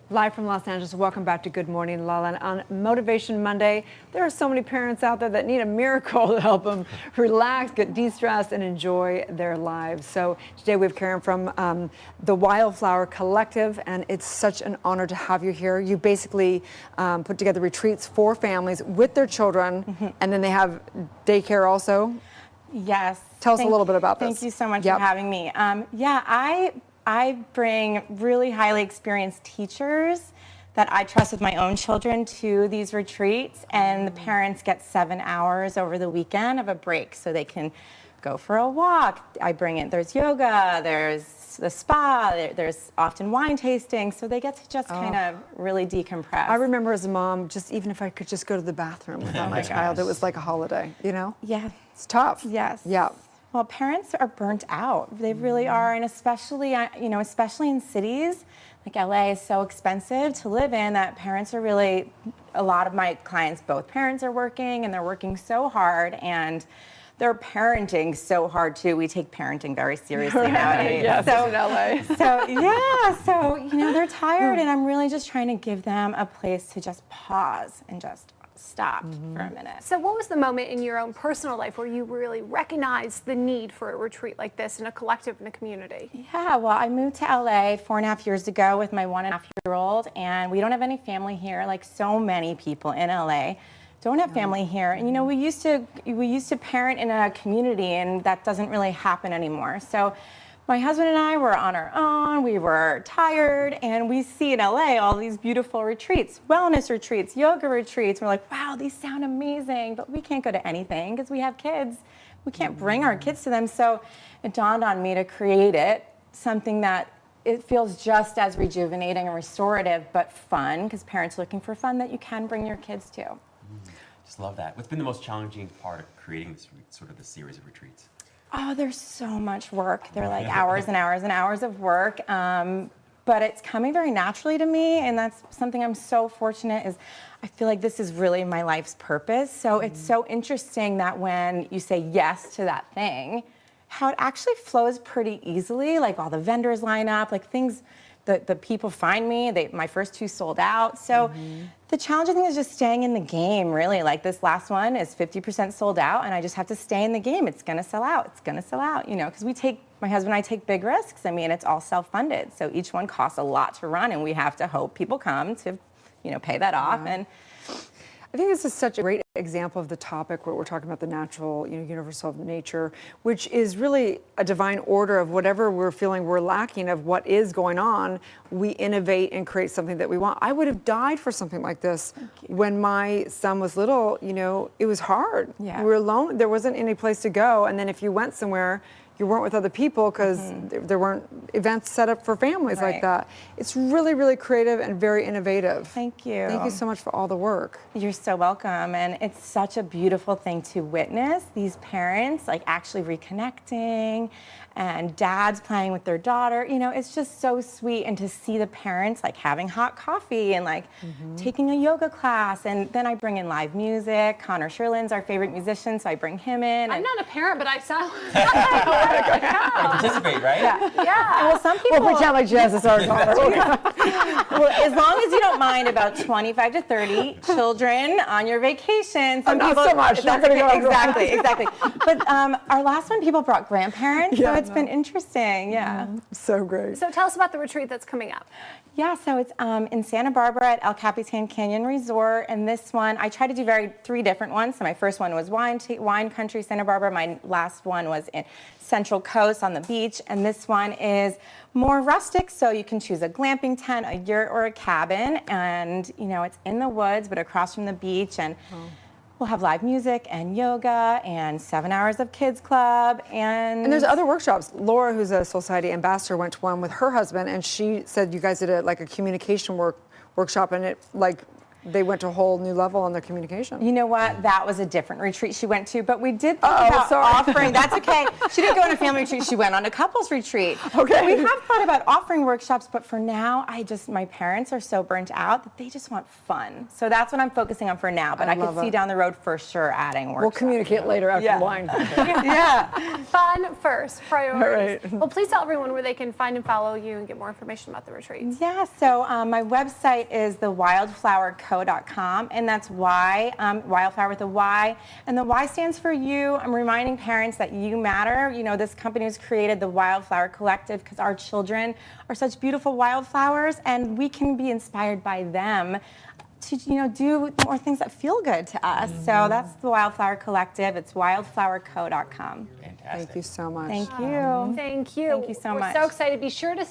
Live from Los Angeles, welcome back to Good Morning, LaLa. And on Motivation Monday, there are so many parents out there that need a miracle to help them relax, get de-stressed, and enjoy their lives. So today we have Karen from the Wyldflower Collective, and it's such an honor to have you here. You basically put together retreats for families with their children, and then they have daycare also. Yes. Tell us a little bit about this. Thank you so much for having me. I bring really highly experienced teachers that I trust with my own children to these retreats, and the parents get 7 hours over the weekend of a break so they can go for a walk. I bring in, there's yoga, there's the spa, there's often wine tasting, so they get to just kind of really decompress. I remember as a mom, just even if I could just go to the bathroom without my child, it was like a holiday, you know? Yeah. It's tough. Yes. Yeah. Well, parents are burnt out. They really are, and especially, especially in cities, like LA is so expensive to live in that parents are really, a lot of my clients, both parents are working, and they're working so hard, and they're parenting so hard too. We take parenting very seriously nowadays. Yes, in LA. So they're tired, and I'm really just trying to give them a place to just pause and just stop for a minute. So what was the moment in your own personal life where you really recognized the need for a retreat like this in a collective, in a community? Yeah, well, I moved to LA 4.5 years ago with my 1.5-year-old, and we don't have any family here, like so many people in LA don't have family here. And we used to parent in a community, and that doesn't really happen anymore. So my husband and I were on our own, we were tired, and we see in LA all these beautiful retreats, wellness retreats, yoga retreats. We're like, wow, these sound amazing, but we can't go to anything because we have kids. We can't bring our kids to them. So it dawned on me to create something that it feels just as rejuvenating and restorative, but fun, because parents are looking for fun that you can bring your kids to. Just love that. What's been the most challenging part of creating this series of retreats? Oh, there's so much work. They're like hours and hours and hours of work. But it's coming very naturally to me, and that's something I'm so fortunate is I feel like this is really my life's purpose. So it's so interesting that when you say yes to that thing, how it actually flows pretty easily. Like all the vendors line up, like things, the people find me. My first 2 sold out. So the challenging thing is just staying in the game, really. Like this last one is 50% sold out, and I just have to stay in the game. It's gonna sell out, it's gonna sell out, because my husband and I take big risks. I mean, it's all self-funded. So each one costs a lot to run, and we have to hope people come to, pay that off. And I think this is such a great example of the topic where we're talking about the natural, universal of nature, which is really a divine order of whatever we're feeling we're lacking of what is going on. We innovate and create something that we want. I would have died for something like this when my son was little. It was hard. Yeah. We were alone. There wasn't any place to go. And then if you went somewhere, you weren't with other people because there weren't events set up for families like that. It's really, really creative and very innovative. Thank you. Thank you so much for all the work. You're so welcome. And it's such a beautiful thing to witness these parents like actually reconnecting, and dads playing with their daughter. It's just so sweet. And to see the parents like having hot coffee and like taking a yoga class. And then I bring in live music. Connor Sherlin's our favorite musician, so I bring him in. I'm not a parent, but I saw. Participate, right? Yeah. Well, some people. We'll pretend like Jess is our daughter. Well, as long as you don't mind about 25 to 30 children on your vacation. Some not people, so much. Not gonna go exactly. But our last one, people brought grandparents, so it's been interesting. Yeah. So great. So tell us about the retreat that's coming up. Yeah, so it's in Santa Barbara at El Capitan Canyon Resort, and this one, I tried to do 3 different ones. So my first one was wine country, Santa Barbara. My last one was in Central Coast on the beach, and this one is more rustic, so you can choose a glamping tent, a yurt, or a cabin, and it's in the woods, but across from the beach, and we'll have live music and yoga and 7 hours of kids club. And there's other workshops. Laura, who's a Soul Society ambassador, went to one with her husband, and she said you guys did a communication workshop, and it they went to a whole new level on their communication. You know what? That was a different retreat she went to, but we did think Oh, about sorry. offering. That's okay. She didn't go on a family retreat. She went on a couples retreat. Okay. We have thought about offering workshops, but for now, my parents are so burnt out that they just want fun. So that's what I'm focusing on for now. But I could love see it. down the road for sure adding workshops. We'll communicate later after Yeah. the wine. Yeah. Fun first, priorities. Right. Well, please tell everyone where they can find and follow you and get more information about the retreats. Yeah, so my website is thewyldflowerco.com, and that's Wyldflower with a Y. And the Y stands for you. I'm reminding parents that you matter. You know, this company was created, the Wyldflower Collective, because our children are such beautiful wildflowers, and we can be inspired by them to, do more things that feel good to us. So that's the Wyldflower Collective. It's wyldflowerco.com. Fantastic. Thank you so much. Thank you. Thank you. Thank you so much. We're so excited. Be sure to